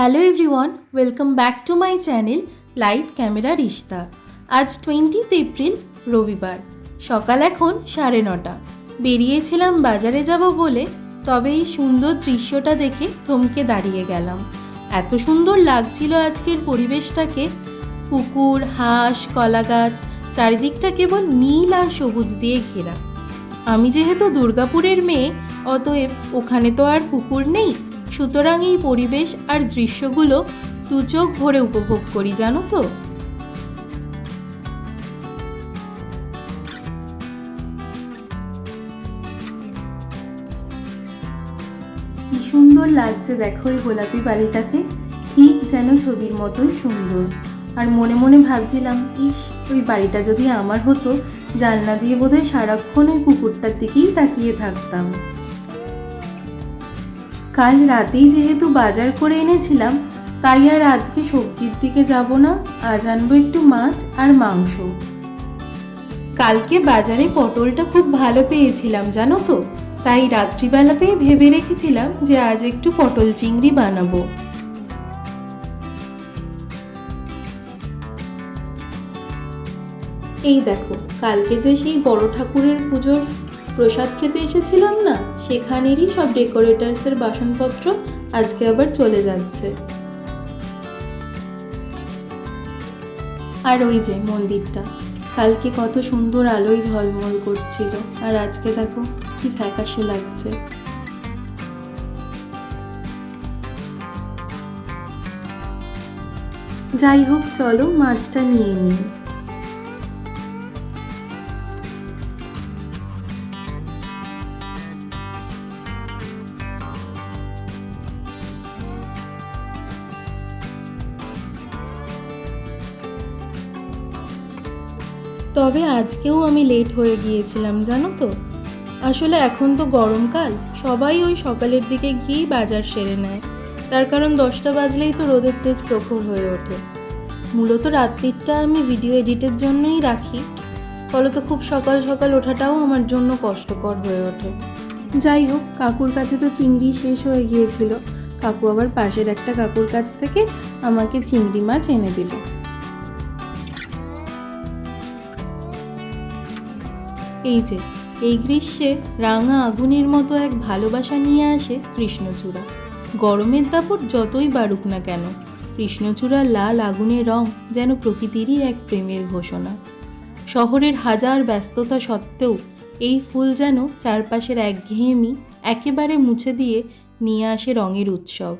Hello everyone, welcome back to my channel light camera Rishta. আজ 20 April রবিবার, সকাল এখন 9:30। বেরিয়েছিলাম বাজারে যাব বলে, তবে এই সুন্দর দৃশ্যটা দেখে থমকে দাঁড়িয়ে গেলাম। এত সুন্দর লাগছিল আজকের পরিবেশটাকে। পুকুর, হাঁস, কলা গাছ, চারিদিকটা কেবল নীল আর সবুজ দিয়ে ঘেরা। আমি যেহেতু দুর্গাপুরের মেয়ে, অতএব ওখানে তো আর পুকুর নেই, সুতরাং এই পরিবেশ আর দৃশ্যগুলো দু চোখ ভরে উপভোগ করি, জানো তো। কি সুন্দর লাগছে দেখো এই গোলাপি বাড়িটাকে, ঠিক যেন ছবির মতোই সুন্দর। আর মনে মনে ভাবছিলাম, ইস, ওই বাড়িটা যদি আমার হতো, জানলা দিয়ে বোধহয় সারাক্ষণ ওই পুকুরটার দিকেই তাকিয়ে থাকতাম। কাল রাতেই যেহেতু বাজার করে এনেছিলাম, তাই আর আজকে সবজির দিকে যাব না। আজ আনবো একটু মাছ আর মাংস। কালকে বাজারে পটলটা খুব ভালো পেয়েছিলাম, জানো তো, তাই রাত্রিবেলাতেই ভেবে রেখেছিলাম যে আজ একটু পটল চিংড়ি বানাবো। এই দেখো, কালকে যে সেই বড় ঠাকুরের পুজোর প্রসাদ খেতে এসেছিলাম না, সেখানেরই সব ডেকোরেটার্সের বাসনপত্র আজকে আবার চলে যাচ্ছে। আর ওই যে মন্দিরটা, কালকে কত সুন্দর আলোয় ঝলমল করছিল, আর আজকে দেখো কি ফ্যাকাশে লাগছে। যাই হোক, চলো মাছটা নিয়ে নিই। তবে আজকেও আমি লেট হয়ে গিয়েছিলাম, জানো তো। আসলে এখন তো গরমকাল, সবাই ওই সকালের দিকে গিয়েই বাজার সেরে নেয়। তার কারণ 10টা বাজলেই তো রোদের তেজ প্রখর হয়ে ওঠে। মূলত রাত্রিটা আমি ভিডিও এডিটের জন্যই রাখি, ফলত খুব সকাল সকাল ওঠাটাও আমার জন্য কষ্টকর হয়ে ওঠে। যাই হোক, কাকুর কাছে তো চিংড়ি শেষ হয়ে গিয়েছিল। কাকু আবার পাশের একটা কাকুর কাছ থেকে আমাকে চিংড়ি মাছ এনে দিল। এই যে, এই গ্রীষ্মে রাঙা আগুনের মতো এক ভালোবাসা নিয়ে আসে কৃষ্ণচূড়া। গরমের দাপট যতই বাড়ুক না কেন, কৃষ্ণচূড়ার লাল আগুনের রং যেন প্রকৃতিরই এক প্রেমের ঘোষণা। শহরের হাজার ব্যস্ততা সত্ত্বেও এই ফুল যেন চারপাশের একঘেয়েমি একেবারে মুছে দিয়ে নিয়ে আসে রঙের উৎসব।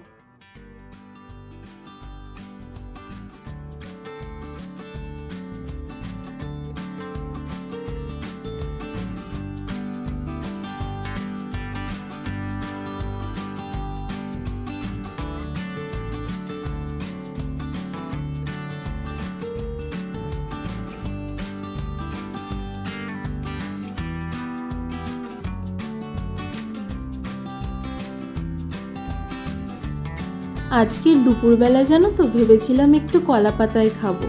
আজকের দুপুরবেলা জানো তো, ভেবেছিলাম একটু কলা পাতায় খাবো,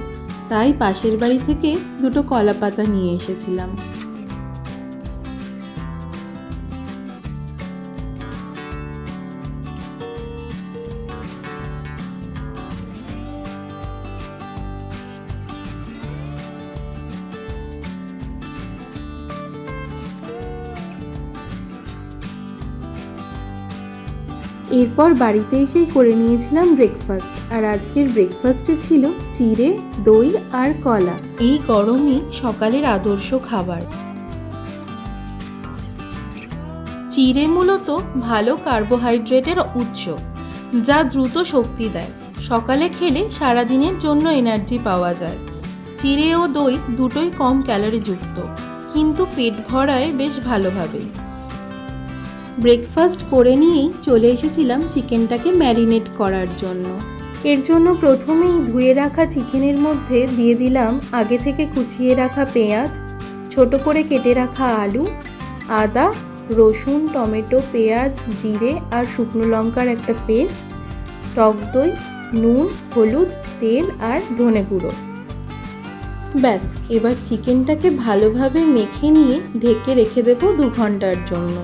তাই পাশের বাড়ি থেকে দুটো কলা পাতা নিয়ে এসেছিলাম। এরপর বাড়িতে এসেই করে নিয়েছিলাম ব্রেকফাস্ট, আর আজকের ব্রেকফাস্টে ছিল চিড়ে, দই আর কলা। এই গরমে সকালের আদর্শ খাবার। চিড়ে মূলত ভালো কার্বোহাইড্রেটের উৎস, যা দ্রুত শক্তি দেয়। সকালে খেলে সারাদিনের জন্য এনার্জি পাওয়া যায়। চিড়ে ও দই দুটোই কম ক্যালোরিযুক্ত, কিন্তু পেট ভরায় বেশ ভালোভাবেই। ব্রেকফাস্ট করে নিয়েই চলে এসেছিলাম চিকেনটাকে ম্যারিনেট করার জন্য। এর জন্য প্রথমেই ধুয়ে রাখা চিকেনের মধ্যে দিয়ে দিলাম আগে থেকে কুচিয়ে রাখা পেঁয়াজ, ছোট করে কেটে রাখা আলু, আদা, রসুন, টমেটো, পেঁয়াজ, জিরে আর শুকনো লঙ্কার একটা পেস্ট, টক দই, নুন, হলুদ, তেল আর ধনে গুঁড়ো। ব্যাস, এবার চিকেনটাকে ভালোভাবে মেখে নিয়ে ঢেকে রেখে দেবো 2 ঘন্টার জন্য।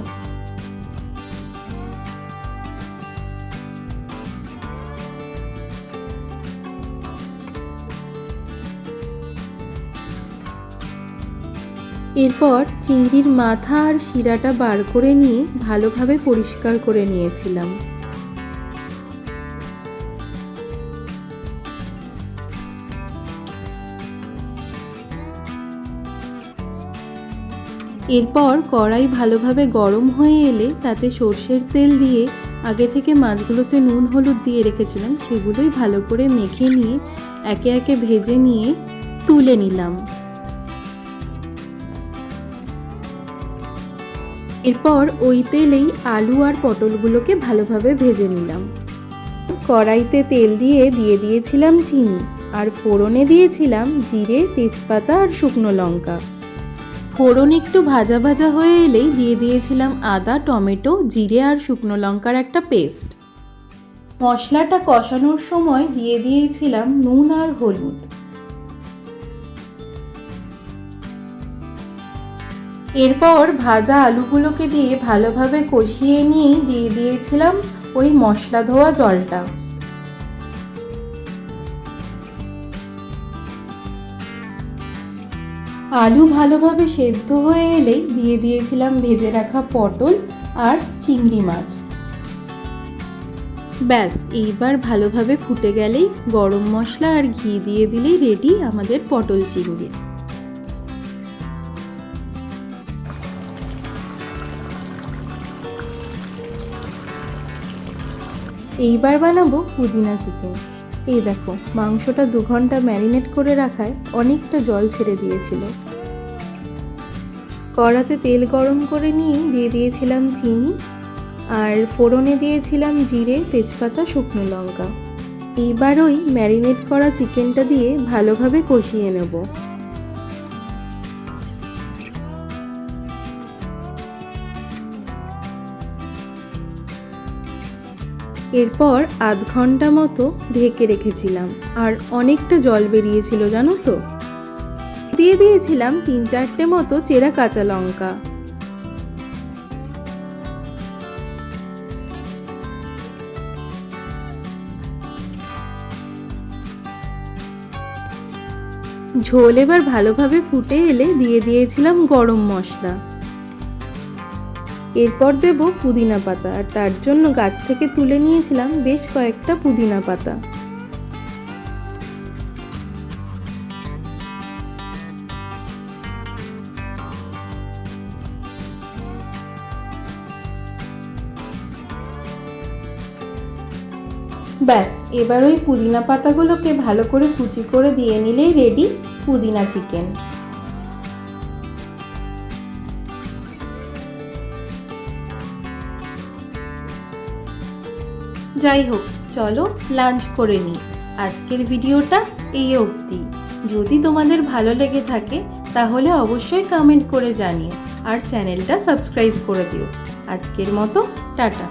এরপর চিংড়ির মাথা আর শিরাটা বার করে নিয়ে ভালোভাবে পরিষ্কার করে নিয়েছিলাম। এরপর কড়াই ভালোভাবে গরম হয়ে এলে তাতে সর্ষের তেল দিয়ে আগে থেকে মাছগুলোতে নুন হলুদ দিয়ে রেখেছিলাম সেগুলোই ভালো করে মেখে নিয়ে একে একে ভেজে নিয়ে তুলে নিলাম। এরপর ওই তেলেই আলু আর পটলগুলোকে ভালোভাবে ভেজে নিলাম। কড়াইতে তেল দিয়ে দিয়েছিলাম চিনি আর ফোড়নে দিয়েছিলাম জিরে, তেজপাতা আর শুকনো লঙ্কা। ফোড়ন একটু ভাজা ভাজা হয়ে এলেই দিয়েছিলাম আদা, টমেটো, জিরে আর শুকনো লঙ্কার একটা পেস্ট। মশলাটা কষানোর সময় দিয়েছিলাম নুন আর হলুদ। এরপর ভাজা আলুগুলোকে দিয়ে ভালোভাবে কষিয়ে নিয়ে দিয়েছিলাম ওই মশলা ধোয়া জলটা। আলু ভালোভাবে সেদ্ধ হয়ে এলেই দিয়েছিলাম ভেজে রাখা পটল আর চিংড়ি মাছ। ব্যাস, এইবার ভালোভাবে ফুটে গেলেই গরম মশলা আর ঘি দিয়ে দিলেই রেডি আমাদের পটল চিংড়ি। এইবার বানাবো পুদিনা চিকেন। এই দেখো, মাংসটা 2 ঘন্টা ম্যারিনেট করে রাখায় অনেকটা জল ছেড়ে দিয়েছিল। কড়াতে তেল গরম করে নিয়ে দিয়েছিলাম চিনি আর ফোড়নে দিয়েছিলাম জিরে, তেজপাতা, শুকনো লঙ্কা। এইবার ওই ম্যারিনেট করা চিকেনটা দিয়ে ভালোভাবে কষিয়ে নেব। এরপর আধ ঘন্টা মতো ঢেকে রেখেছিলাম আর অনেকটা জল বেরিয়েছিল জানো তো। দিয়েছিলাম 3-4টে মতো চেরা কাঁচা লঙ্কা। ঝোল এবার ভালোভাবে ফুটে এলে দিয়েছিলাম গরম মশলা। এরপর দেব পুদিনা পাতা আর তার জন্য গাছ থেকে তুলে নিয়েছিলাম বেশ কয়েকটা পুদিনা পাতা। ব্যাস, এবার ওই পুদিনা পাতাগুলোকে ভালো করে কুচি করে দিয়ে নিলেই রেডি পুদিনা চিকেন। যাই হোক, চলো লাঞ্চ করে নিই। আজকের ভিডিওটা এই অবধি। যদি তোমাদের ভালো লেগে থাকে তাহলে অবশ্যই কমেন্ট করে জানিও আর চ্যানেলটা সাবস্ক্রাইব করে দিও। আজকের মতো টাটা।